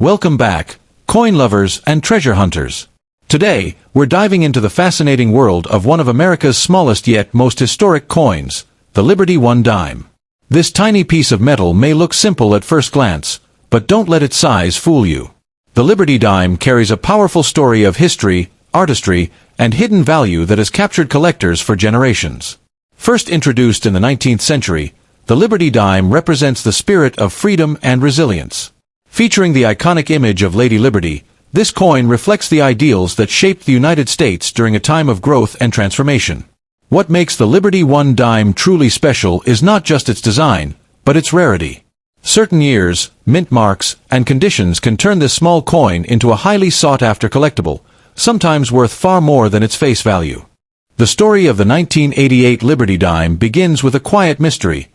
Welcome back, coin lovers and treasure hunters. Today, we're diving into the fascinating world of one of America's smallest yet most historic coins, the Liberty One dime. This tiny piece of metal may look simple at first glance, but don't let its size fool you. The Liberty Dime carries a powerful story of history, artistry, and hidden value that has captured collectors for generations. First introduced in the 19th century, the Liberty Dime represents the spirit of freedom and resilience. Featuring the iconic image of Lady Liberty, this coin reflects the ideals that shaped the United States during a time of growth and transformation. What makes the Liberty One dime truly special is not just its design, but its rarity. Certain years, mint marks, and conditions can turn this small coin into a highly sought-after collectible, sometimes worth far more than its face value. The story of the 1988 Liberty Dime begins with a quiet mystery,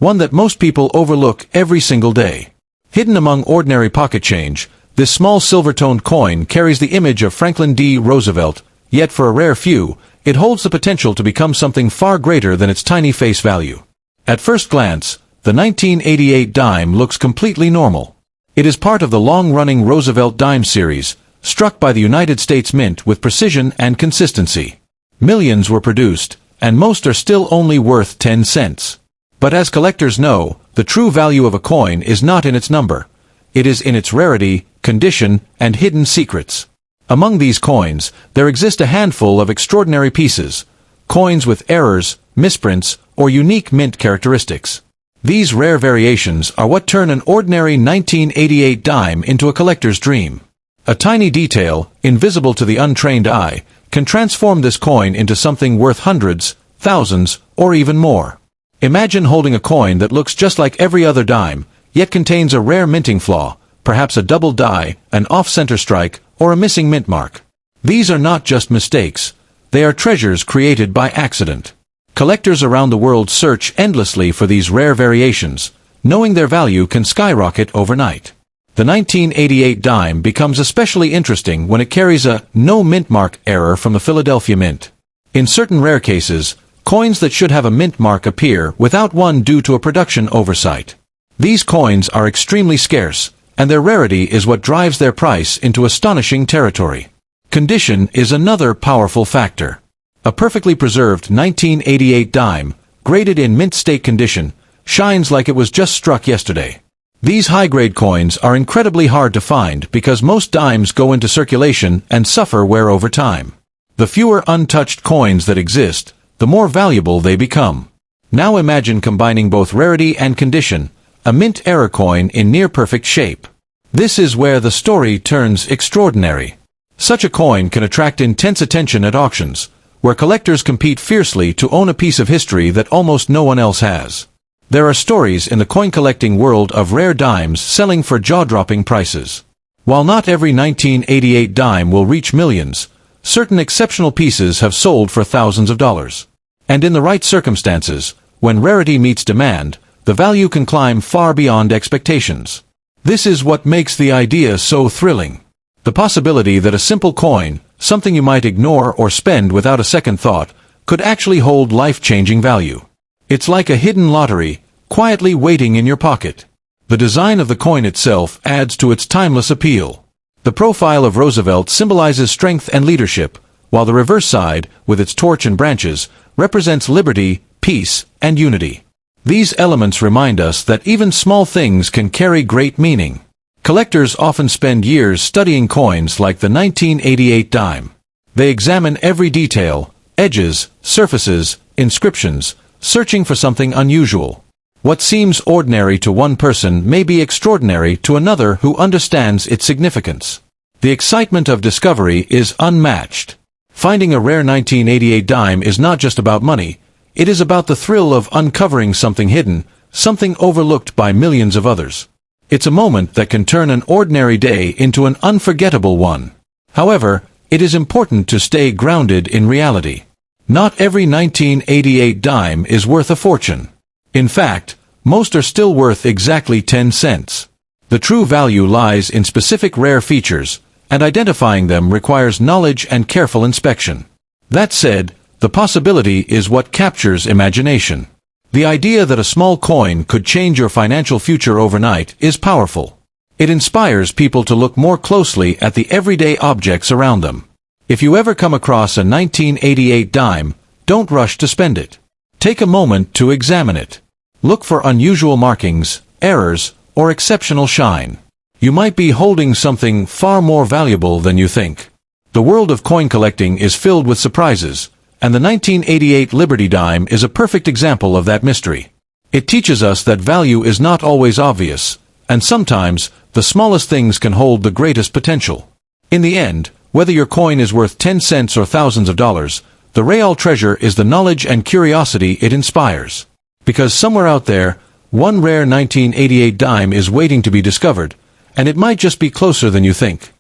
one that most people overlook every single day. Hidden among ordinary pocket change, this small silver-toned coin carries the image of Franklin D. Roosevelt, yet for a rare few, it holds the potential to become something far greater than its tiny face value. At first glance, the 1988 dime looks completely normal. It is part of the long-running Roosevelt dime series, struck by the United States Mint with precision and consistency. Millions were produced, and most are still only worth 10 cents. But as collectors know, the true value of a coin is not in its number. It is in its rarity, condition, and hidden secrets. Among these coins, there exist a handful of extraordinary pieces, coins with errors, misprints, or unique mint characteristics. These rare variations are what turn an ordinary 1988 dime into a collector's dream. A tiny detail, invisible to the untrained eye, can transform this coin into something worth hundreds, thousands, or even more. Imagine holding a coin that looks just like every other dime, yet contains a rare minting flaw, perhaps a double die, an off-center strike, or a missing mint mark. These are not just mistakes. They are treasures created by accident. Collectors around the world search endlessly for these rare variations, knowing their value can skyrocket overnight. The 1988 dime becomes especially interesting when it carries a no mint mark error from the Philadelphia Mint. In certain rare cases, coins that should have a mint mark appear without one due to a production oversight. These coins are extremely scarce, and their rarity is what drives their price into astonishing territory. Condition is another powerful factor. A perfectly preserved 1988 dime, graded in mint state condition, shines like it was just struck yesterday. These high-grade coins are incredibly hard to find because most dimes go into circulation and suffer wear over time. The fewer untouched coins that exist, the more valuable they become. Now imagine combining both rarity and condition, a mint error coin in near-perfect shape. This is where the story turns extraordinary. Such a coin can attract intense attention at auctions, where collectors compete fiercely to own a piece of history that almost no one else has. There are stories in the coin-collecting world of rare dimes selling for jaw-dropping prices. While not every 1988 dime will reach millions, certain exceptional pieces have sold for thousands of dollars. And in the right circumstances, when rarity meets demand, the value can climb far beyond expectations. This is what makes the idea so thrilling. The possibility that a simple coin, something you might ignore or spend without a second thought, could actually hold life-changing value. It's like a hidden lottery, quietly waiting in your pocket. The design of the coin itself adds to its timeless appeal. The profile of Roosevelt symbolizes strength and leadership, while the reverse side, with its torch and branches, represents liberty, peace, and unity. These elements remind us that even small things can carry great meaning. Collectors often spend years studying coins like the 1988 dime. They examine every detail, edges, surfaces, inscriptions, searching for something unusual. What seems ordinary to one person may be extraordinary to another who understands its significance. The excitement of discovery is unmatched. Finding a rare 1988 dime is not just about money, it is about the thrill of uncovering something hidden, something overlooked by millions of others. It's a moment that can turn an ordinary day into an unforgettable one. However, it is important to stay grounded in reality. Not every 1988 dime is worth a fortune. In fact, most are still worth exactly 10 cents. The true value lies in specific rare features, and identifying them requires knowledge and careful inspection. That said, the possibility is what captures imagination. The idea that a small coin could change your financial future overnight is powerful. It inspires people to look more closely at the everyday objects around them. If you ever come across a 1988 dime, don't rush to spend it. Take a moment to examine it. Look for unusual markings, errors, or exceptional shine. You might be holding something far more valuable than you think. The world of coin collecting is filled with surprises, and the 1988 Liberty Dime is a perfect example of that mystery. It teaches us that value is not always obvious, and sometimes, the smallest things can hold the greatest potential. In the end, whether your coin is worth 10 cents or thousands of dollars, the real treasure is the knowledge and curiosity it inspires. Because somewhere out there, one rare 1988 dime is waiting to be discovered, and it might just be closer than you think.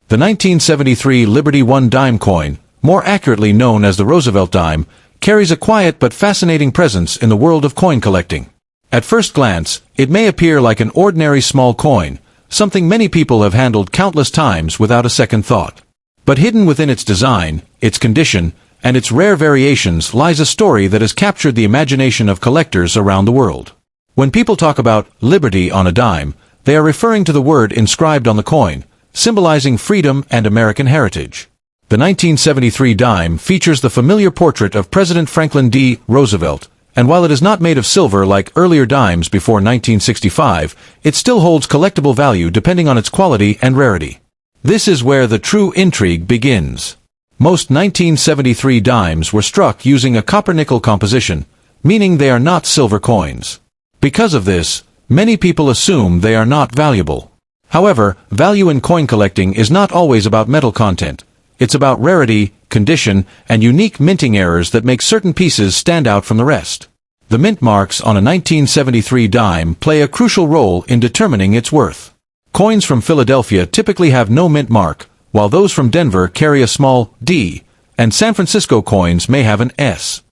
The 1973 Liberty One dime coin, more accurately known as the Roosevelt dime, carries a quiet but fascinating presence in the world of coin collecting. At first glance, it may appear like an ordinary small coin, something many people have handled countless times without a second thought. But hidden within its design, its condition, and its rare variations lies a story that has captured the imagination of collectors around the world. When people talk about liberty on a dime, they are referring to the word inscribed on the coin, symbolizing freedom and American heritage. The 1973 dime features the familiar portrait of President Franklin D. Roosevelt, and while it is not made of silver like earlier dimes before 1965, it still holds collectible value depending on its quality and rarity. This is where the true intrigue begins. Most 1973 dimes were struck using a copper-nickel composition, meaning they are not silver coins. Because of this, many people assume they are not valuable. However, value in coin collecting is not always about metal content. It's about rarity, condition, and unique minting errors that make certain pieces stand out from the rest. The mint marks on a 1973 dime play a crucial role in determining its worth. Coins from Philadelphia typically have no mint mark, while those from Denver carry a small D, and San Francisco coins may have an S.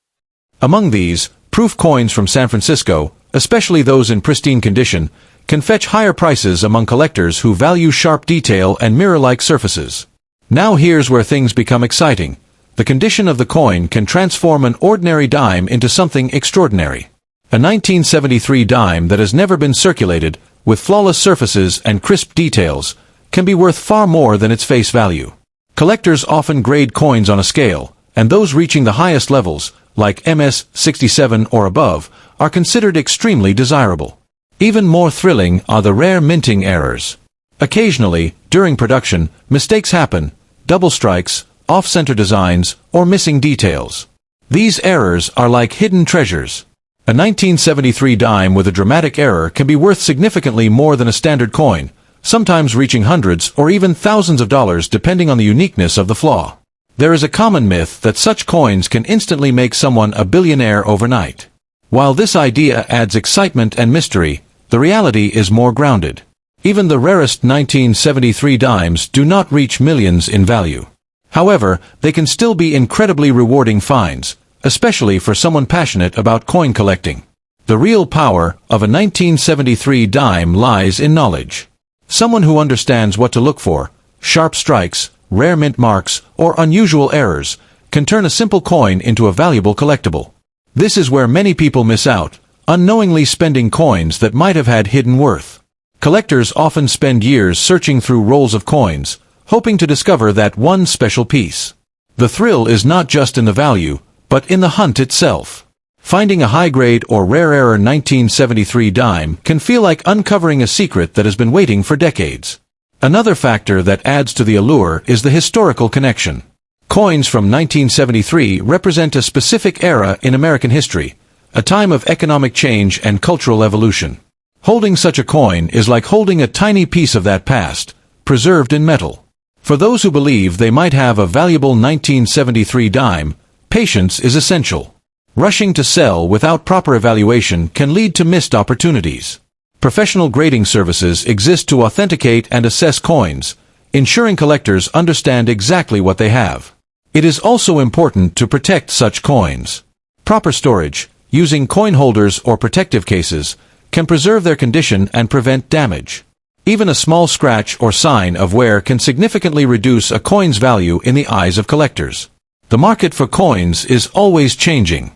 Among these, proof coins from San Francisco, especially those in pristine condition, can fetch higher prices among collectors who value sharp detail and mirror-like surfaces. Now here's where things become exciting. The condition of the coin can transform an ordinary dime into something extraordinary. A 1973 dime that has never been circulated, with flawless surfaces and crisp details, can be worth far more than its face value. Collectors often grade coins on a scale, and those reaching the highest levels, like MS 67 or above, are considered extremely desirable. Even more thrilling are the rare minting errors. Occasionally, during production, mistakes happen, double strikes, off-center designs, or missing details. These errors are like hidden treasures. A 1973 dime with a dramatic error can be worth significantly more than a standard coin, sometimes reaching hundreds or even thousands of dollars depending on the uniqueness of the flaw. There is a common myth that such coins can instantly make someone a billionaire overnight. While this idea adds excitement and mystery, the reality is more grounded. Even the rarest 1973 dimes do not reach millions in value. However, they can still be incredibly rewarding finds, especially for someone passionate about coin collecting. The real power of a 1973 dime lies in knowledge. Someone who understands what to look for, sharp strikes, rare mint marks, or unusual errors, can turn a simple coin into a valuable collectible. This is where many people miss out, unknowingly spending coins that might have had hidden worth. Collectors often spend years searching through rolls of coins, hoping to discover that one special piece. The thrill is not just in the value, but in the hunt itself. Finding a high-grade or rare error 1973 dime can feel like uncovering a secret that has been waiting for decades. Another factor that adds to the allure is the historical connection. Coins from 1973 represent a specific era in American history, a time of economic change and cultural evolution. Holding such a coin is like holding a tiny piece of that past, preserved in metal. For those who believe they might have a valuable 1973 dime, patience is essential. Rushing to sell without proper evaluation can lead to missed opportunities. Professional grading services exist to authenticate and assess coins, ensuring collectors understand exactly what they have. It is also important to protect such coins. Proper storage, using coin holders or protective cases, can preserve their condition and prevent damage. Even a small scratch or sign of wear can significantly reduce a coin's value in the eyes of collectors. The market for coins is always changing.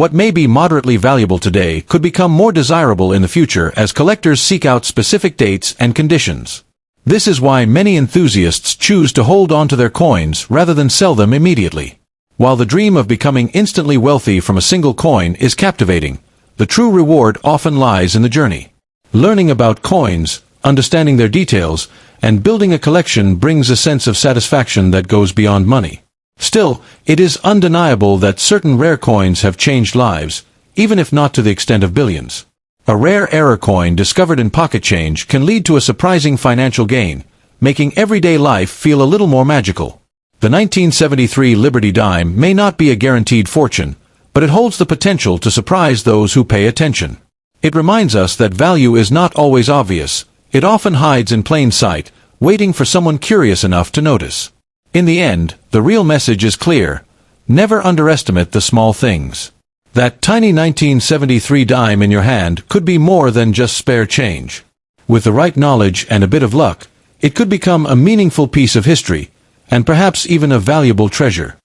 What may be moderately valuable today could become more desirable in the future as collectors seek out specific dates and conditions. This is why many enthusiasts choose to hold on to their coins rather than sell them immediately. While the dream of becoming instantly wealthy from a single coin is captivating, the true reward often lies in the journey. Learning about coins, understanding their details, and building a collection brings a sense of satisfaction that goes beyond money. Still, it is undeniable that certain rare coins have changed lives, even if not to the extent of billions. A rare error coin discovered in pocket change can lead to a surprising financial gain, making everyday life feel a little more magical. The 1973 Liberty Dime may not be a guaranteed fortune, but it holds the potential to surprise those who pay attention. It reminds us that value is not always obvious. It often hides in plain sight, waiting for someone curious enough to notice. In the end, the real message is clear. Never underestimate the small things. That tiny 1973 dime in your hand could be more than just spare change. With the right knowledge and a bit of luck, it could become a meaningful piece of history, and perhaps even a valuable treasure.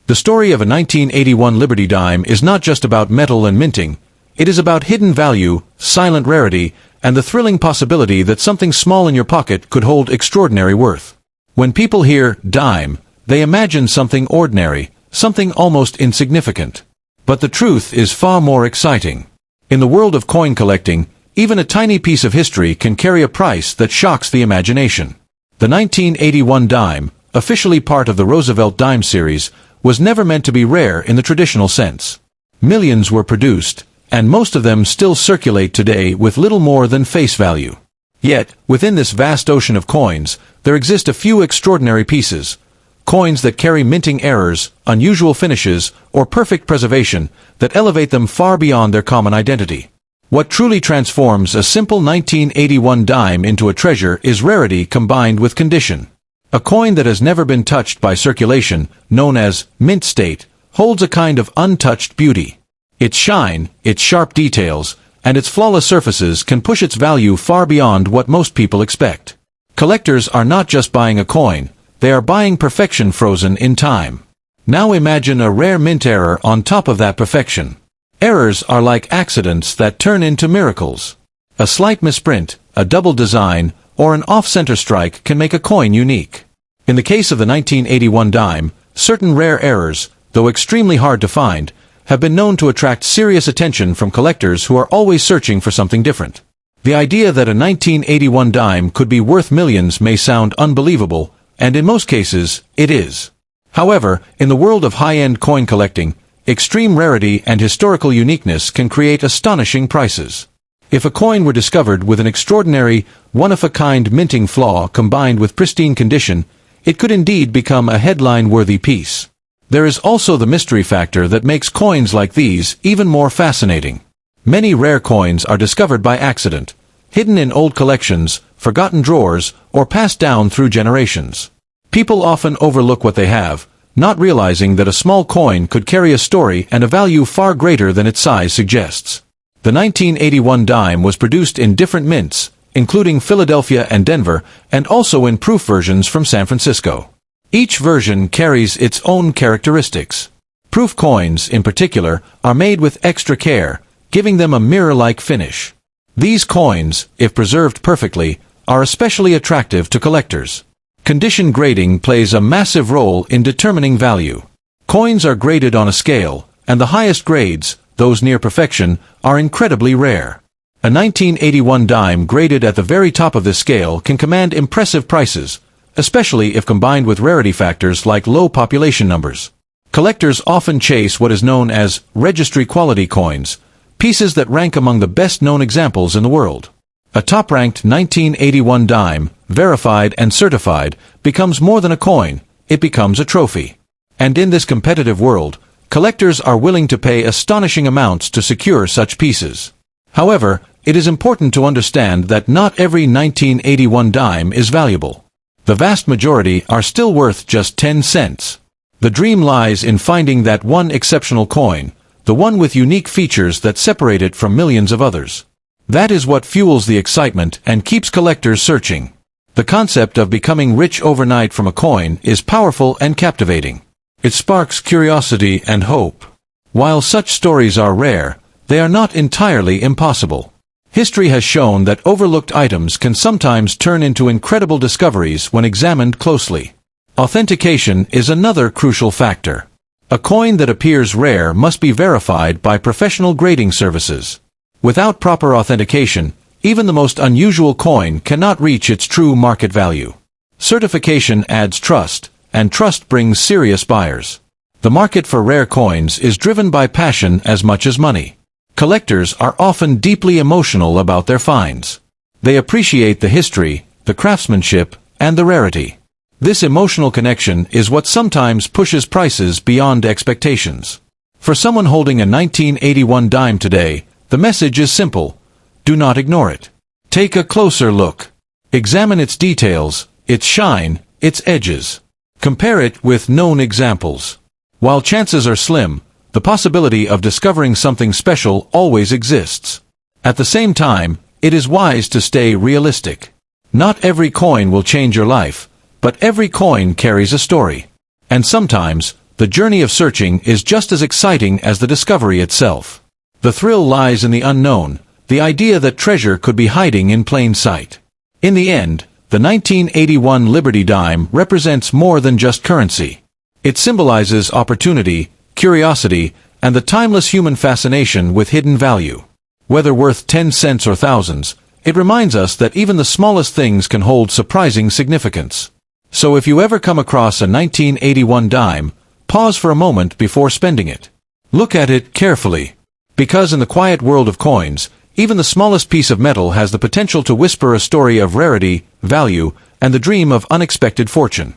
The story of a 1981 Liberty Dime is not just about metal and minting. It is about hidden value, silent rarity, and the thrilling possibility that something small in your pocket could hold extraordinary worth. When people hear dime, they imagine something ordinary, something almost insignificant. But the truth is far more exciting. In the world of coin collecting, even a tiny piece of history can carry a price that shocks the imagination. The 1981 dime, officially part of the Roosevelt dime series, was never meant to be rare in the traditional sense. Millions were produced, and most of them still circulate today with little more than face value. Yet, within this vast ocean of coins, there exist a few extraordinary pieces. Coins that carry minting errors, unusual finishes, or perfect preservation that elevate them far beyond their common identity. What truly transforms a simple 1981 dime into a treasure is rarity combined with condition. A coin that has never been touched by circulation, known as mint state, holds a kind of untouched beauty. Its shine, its sharp details, and its flawless surfaces can push its value far beyond what most people expect. Collectors are not just buying a coin, they are buying perfection frozen in time. Now imagine a rare mint error on top of that perfection. Errors are like accidents that turn into miracles. A slight misprint, a double design, or an off-center strike can make a coin unique. In the case of the 1981 dime, certain rare errors, though extremely hard to find, have been known to attract serious attention from collectors who are always searching for something different. The idea that a 1981 dime could be worth millions may sound unbelievable, and in most cases, it is. However, in the world of high-end coin collecting, extreme rarity and historical uniqueness can create astonishing prices. If a coin were discovered with an extraordinary, one-of-a-kind minting flaw combined with pristine condition, it could indeed become a headline-worthy piece. There is also the mystery factor that makes coins like these even more fascinating. Many rare coins are discovered by accident, hidden in old collections, forgotten drawers, or passed down through generations. People often overlook what they have, not realizing that a small coin could carry a story and a value far greater than its size suggests. The 1981 dime was produced in different mints, including Philadelphia and Denver, and also in proof versions from San Francisco. Each version carries its own characteristics. Proof coins, in particular, are made with extra care, giving them a mirror-like finish. These coins, if preserved perfectly, are especially attractive to collectors. Condition grading plays a massive role in determining value. Coins are graded on a scale, and the highest grades, those near perfection, are incredibly rare. A 1981 dime graded at the very top of this scale can command impressive prices, especially if combined with rarity factors like low population numbers. Collectors often chase what is known as registry quality coins, pieces that rank among the best-known examples in the world. A top-ranked 1981 dime, verified and certified, becomes more than a coin, it becomes a trophy. And in this competitive world, collectors are willing to pay astonishing amounts to secure such pieces. However, it is important to understand that not every 1981 dime is valuable. The vast majority are still worth just 10 cents. The dream lies in finding that one exceptional coin, the one with unique features that separate it from millions of others. That is what fuels the excitement and keeps collectors searching. The concept of becoming rich overnight from a coin is powerful and captivating. It sparks curiosity and hope. While such stories are rare, they are not entirely impossible. History has shown that overlooked items can sometimes turn into incredible discoveries when examined closely. Authentication is another crucial factor. A coin that appears rare must be verified by professional grading services. Without proper authentication, even the most unusual coin cannot reach its true market value. Certification adds trust, and trust brings serious buyers. The market for rare coins is driven by passion as much as money. Collectors are often deeply emotional about their finds. They appreciate the history, the craftsmanship, and the rarity. This emotional connection is what sometimes pushes prices beyond expectations. For someone holding a 1981 dime today, the message is simple: do not ignore it. Take a closer look. Examine its details, its shine, its edges. Compare it with known examples. While chances are slim, the possibility of discovering something special always exists. At the same time, it is wise to stay realistic. Not every coin will change your life, but every coin carries a story. And sometimes, the journey of searching is just as exciting as the discovery itself. The thrill lies in the unknown, the idea that treasure could be hiding in plain sight. In the end, the 1981 Liberty Dime represents more than just currency. It symbolizes opportunity, curiosity, and the timeless human fascination with hidden value. Whether worth 10 cents or thousands, it reminds us that even the smallest things can hold surprising significance. So if you ever come across a 1981 dime, pause for a moment before spending it. Look at it carefully. Because in the quiet world of coins, even the smallest piece of metal has the potential to whisper a story of rarity, value, and the dream of unexpected fortune.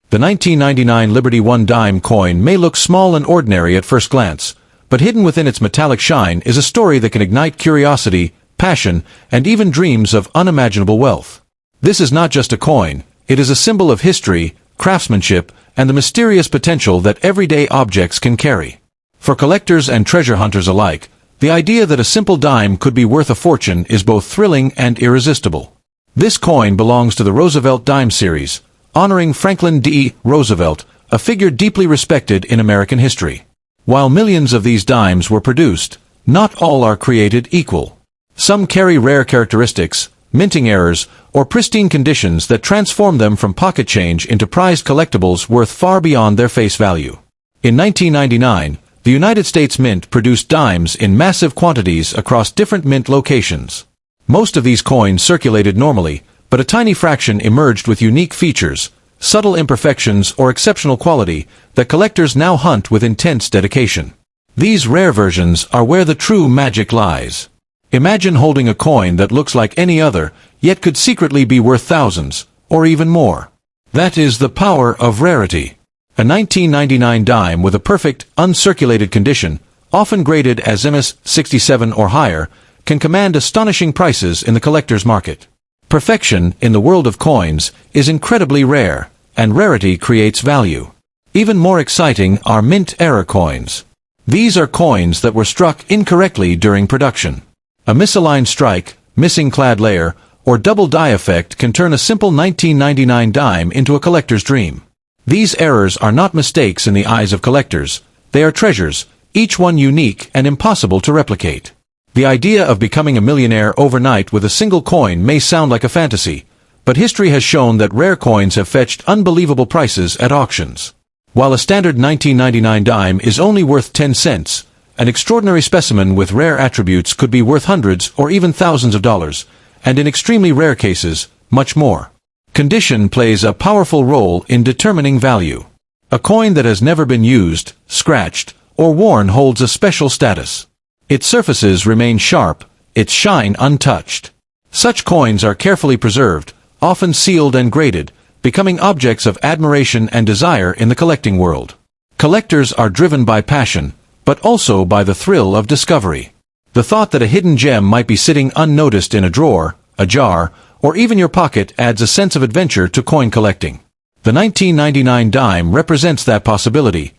The 1999 Liberty 1 dime coin may look small and ordinary at first glance, but hidden within its metallic shine is a story that can ignite curiosity, passion, and even dreams of unimaginable wealth. This is not just a coin, it is a symbol of history, craftsmanship, and the mysterious potential that everyday objects can carry. For collectors and treasure hunters alike, the idea that a simple dime could be worth a fortune is both thrilling and irresistible. This coin belongs to the Roosevelt Dime series, honoring Franklin D. Roosevelt, a figure deeply respected in American history. While millions of these dimes were produced, not all are created equal. Some carry rare characteristics, minting errors, or pristine conditions that transform them from pocket change into prized collectibles worth far beyond their face value. In 1999, the United States Mint produced dimes in massive quantities across different mint locations. Most of these coins circulated normally, but a tiny fraction emerged with unique features, subtle imperfections, or exceptional quality that collectors now hunt with intense dedication. These rare versions are where the true magic lies. Imagine holding a coin that looks like any other, yet could secretly be worth thousands, or even more. That is the power of rarity. A 1999 dime with a perfect, uncirculated condition, often graded as MS 67 or higher, can command astonishing prices in the collector's market. Perfection, in the world of coins, is incredibly rare, and rarity creates value. Even more exciting are mint-error coins. These are coins that were struck incorrectly during production. A misaligned strike, missing clad layer, or double die effect can turn a simple 1999 dime into a collector's dream. These errors are not mistakes in the eyes of collectors, they are treasures, each one unique and impossible to replicate. The idea of becoming a millionaire overnight with a single coin may sound like a fantasy, but history has shown that rare coins have fetched unbelievable prices at auctions. While a standard 1999 dime is only worth 10 cents, an extraordinary specimen with rare attributes could be worth hundreds or even thousands of dollars, and in extremely rare cases, much more. Condition plays a powerful role in determining value. A coin that has never been used, scratched, or worn holds a special status. Its surfaces remain sharp, its shine untouched. Such coins are carefully preserved, often sealed and graded, becoming objects of admiration and desire in the collecting world. Collectors are driven by passion, but also by the thrill of discovery. The thought that a hidden gem might be sitting unnoticed in a drawer, a jar, or even your pocket adds a sense of adventure to coin collecting. The 1999 dime represents that possibility,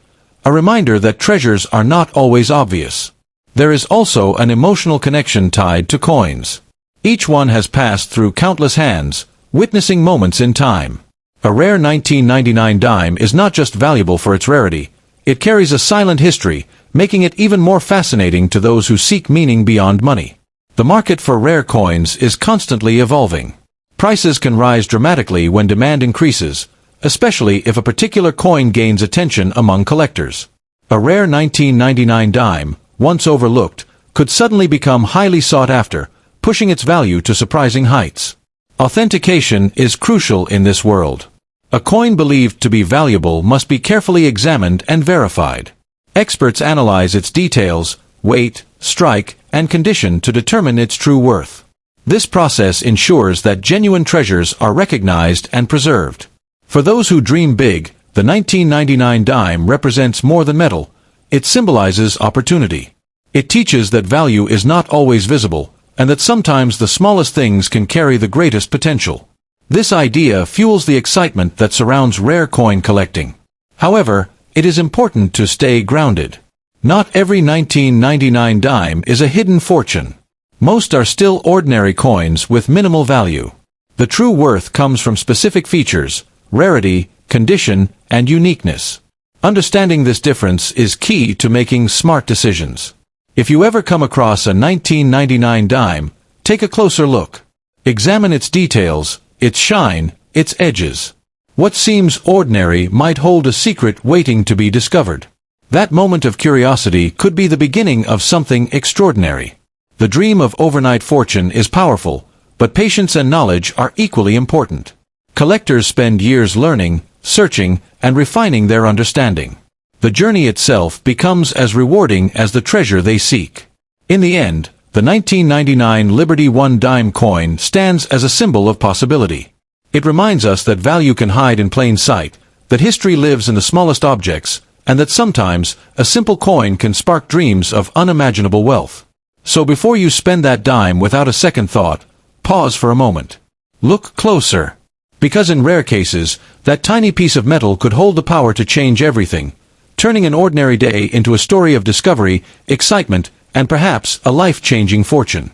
a reminder that treasures are not always obvious. There is also an emotional connection tied to coins. Each one has passed through countless hands, witnessing moments in time. A rare 1999 dime is not just valuable for its rarity, it carries a silent history, making it even more fascinating to those who seek meaning beyond money. The market for rare coins is constantly evolving. Prices can rise dramatically when demand increases, especially if a particular coin gains attention among collectors. A rare 1999 dime, once overlooked, could suddenly become highly sought after, pushing its value to surprising heights. Authentication is crucial in this world. A coin believed to be valuable must be carefully examined and verified. Experts analyze its details, weight, strike, and condition to determine its true worth. This process ensures that genuine treasures are recognized and preserved. For those who dream big, the 1999 dime represents more than metal. It symbolizes opportunity. It teaches that value is not always visible, and that sometimes the smallest things can carry the greatest potential. This idea fuels the excitement that surrounds rare coin collecting. However, it is important to stay grounded. Not every 1999 dime is a hidden fortune. Most are still ordinary coins with minimal value. The true worth comes from specific features, rarity, condition, and uniqueness. Understanding this difference is key to making smart decisions. If you ever come across a 1999 dime, take a closer look. Examine its details, its shine, its edges. What seems ordinary might hold a secret waiting to be discovered. That moment of curiosity could be the beginning of something extraordinary. The dream of overnight fortune is powerful, but patience and knowledge are equally important. Collectors spend years learning, searching, and refining their understanding. The journey itself becomes as rewarding as the treasure they seek. In the end, the 1999 Liberty One dime coin stands as a symbol of possibility. It reminds us that value can hide in plain sight, that history lives in the smallest objects, and that sometimes a simple coin can spark dreams of unimaginable wealth. So before you spend that dime without a second thought, pause for a moment. Look closer. Because in rare cases, that tiny piece of metal could hold the power to change everything, turning an ordinary day into a story of discovery, excitement, and perhaps a life-changing fortune.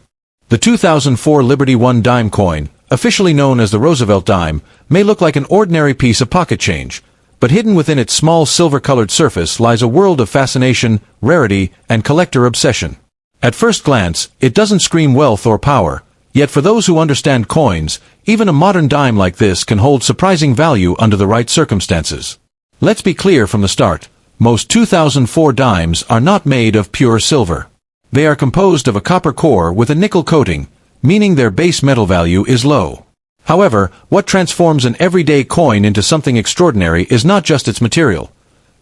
The 2004 Liberty One dime coin, officially known as the Roosevelt dime, may look like an ordinary piece of pocket change, but hidden within its small silver-colored surface lies a world of fascination, rarity, and collector obsession. At first glance, it doesn't scream wealth or power, yet for those who understand coins, even a modern dime like this can hold surprising value under the right circumstances. Let's be clear from the start, most 2004 dimes are not made of pure silver. They are composed of a copper core with a nickel coating, meaning their base metal value is low. However, what transforms an everyday coin into something extraordinary is not just its material.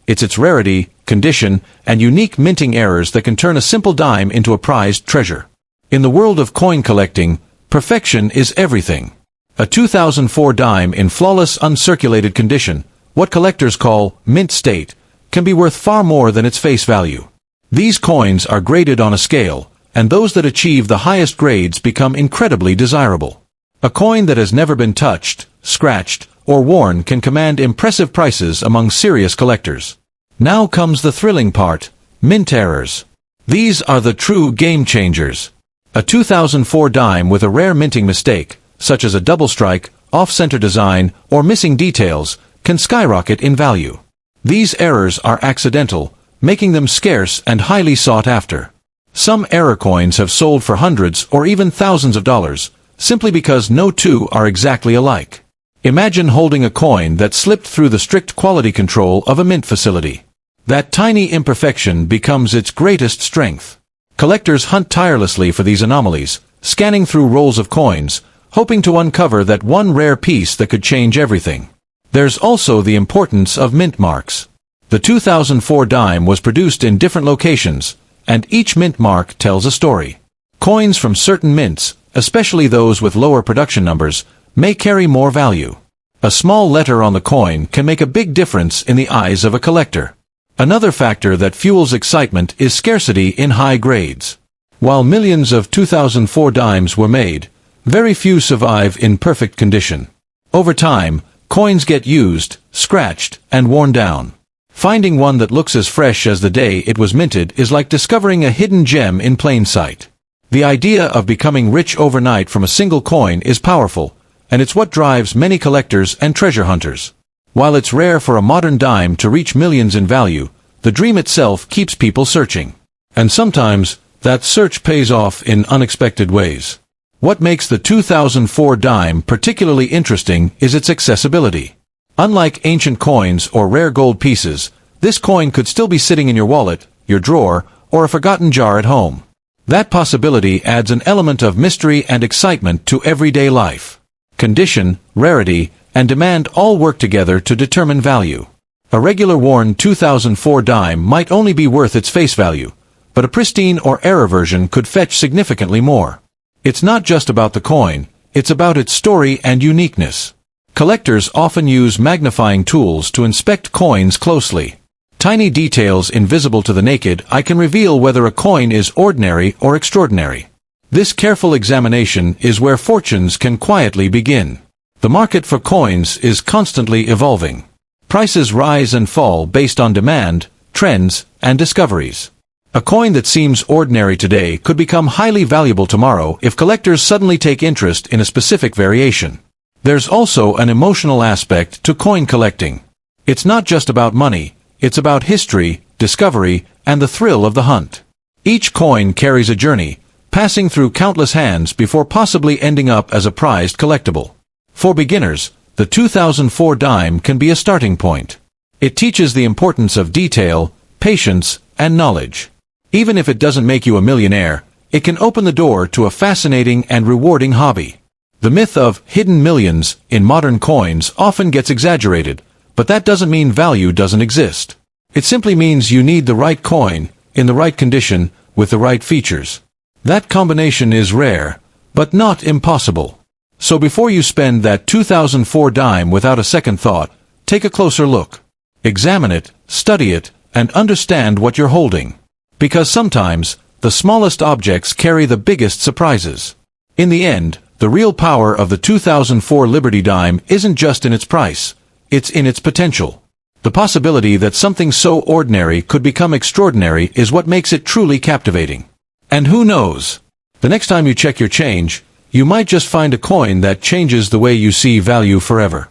It's its rarity, condition, and unique minting errors that can turn a simple dime into a prized treasure. In the world of coin collecting, perfection is everything. A 2004 dime in flawless uncirculated condition, what collectors call mint state, can be worth far more than its face value. These coins are graded on a scale, and those that achieve the highest grades become incredibly desirable. A coin that has never been touched, scratched, or worn can command impressive prices among serious collectors. Now comes the thrilling part, mint errors. These are the true game changers. A 2004 dime with a rare minting mistake, such as a double strike, off-center design, or missing details, can skyrocket in value. These errors are accidental, making them scarce and highly sought after. Some error coins have sold for hundreds or even thousands of dollars, simply because no two are exactly alike. Imagine holding a coin that slipped through the strict quality control of a mint facility. That tiny imperfection becomes its greatest strength. Collectors hunt tirelessly for these anomalies, scanning through rolls of coins, hoping to uncover that one rare piece that could change everything. There's also the importance of mint marks. The 2004 dime was produced in different locations, and each mint mark tells a story. Coins from certain mints, especially those with lower production numbers, may carry more value. A small letter on the coin can make a big difference in the eyes of a collector. Another factor that fuels excitement is scarcity in high grades. While millions of 2004 dimes were made, very few survive in perfect condition. Over time, coins get used, scratched, and worn down. Finding one that looks as fresh as the day it was minted is like discovering a hidden gem in plain sight. The idea of becoming rich overnight from a single coin is powerful, and it's what drives many collectors and treasure hunters. While it's rare for a modern dime to reach millions in value, the dream itself keeps people searching. And sometimes, that search pays off in unexpected ways. What makes the 2004 dime particularly interesting is its accessibility. Unlike ancient coins or rare gold pieces, this coin could still be sitting in your wallet, your drawer, or a forgotten jar at home. That possibility adds an element of mystery and excitement to everyday life. Condition, rarity, and demand all work together to determine value. A regular worn 2004 dime might only be worth its face value, but a pristine or error version could fetch significantly more. It's not just about the coin, it's about its story and uniqueness. Collectors often use magnifying tools to inspect coins closely. Tiny details invisible to the naked eye can reveal whether a coin is ordinary or extraordinary. This careful examination is where fortunes can quietly begin. The market for coins is constantly evolving. Prices rise and fall based on demand, trends, and discoveries. A coin that seems ordinary today could become highly valuable tomorrow if collectors suddenly take interest in a specific variation. There's also an emotional aspect to coin collecting. It's not just about money, it's about history, discovery, and the thrill of the hunt. Each coin carries a journey, passing through countless hands before possibly ending up as a prized collectible. For beginners, the 2004 dime can be a starting point. It teaches the importance of detail, patience, and knowledge. Even if it doesn't make you a millionaire, it can open the door to a fascinating and rewarding hobby. The myth of hidden millions in modern coins often gets exaggerated, but that doesn't mean value doesn't exist. It simply means you need the right coin, in the right condition, with the right features. That combination is rare, but not impossible. So before you spend that 2004 dime without a second thought, take a closer look. Examine it, study it, and understand what you're holding. Because sometimes, the smallest objects carry the biggest surprises. In the end, the real power of the 2004 Liberty dime isn't just in its price, it's in its potential. The possibility that something so ordinary could become extraordinary is what makes it truly captivating. And who knows? The next time you check your change, you might just find a coin that changes the way you see value forever.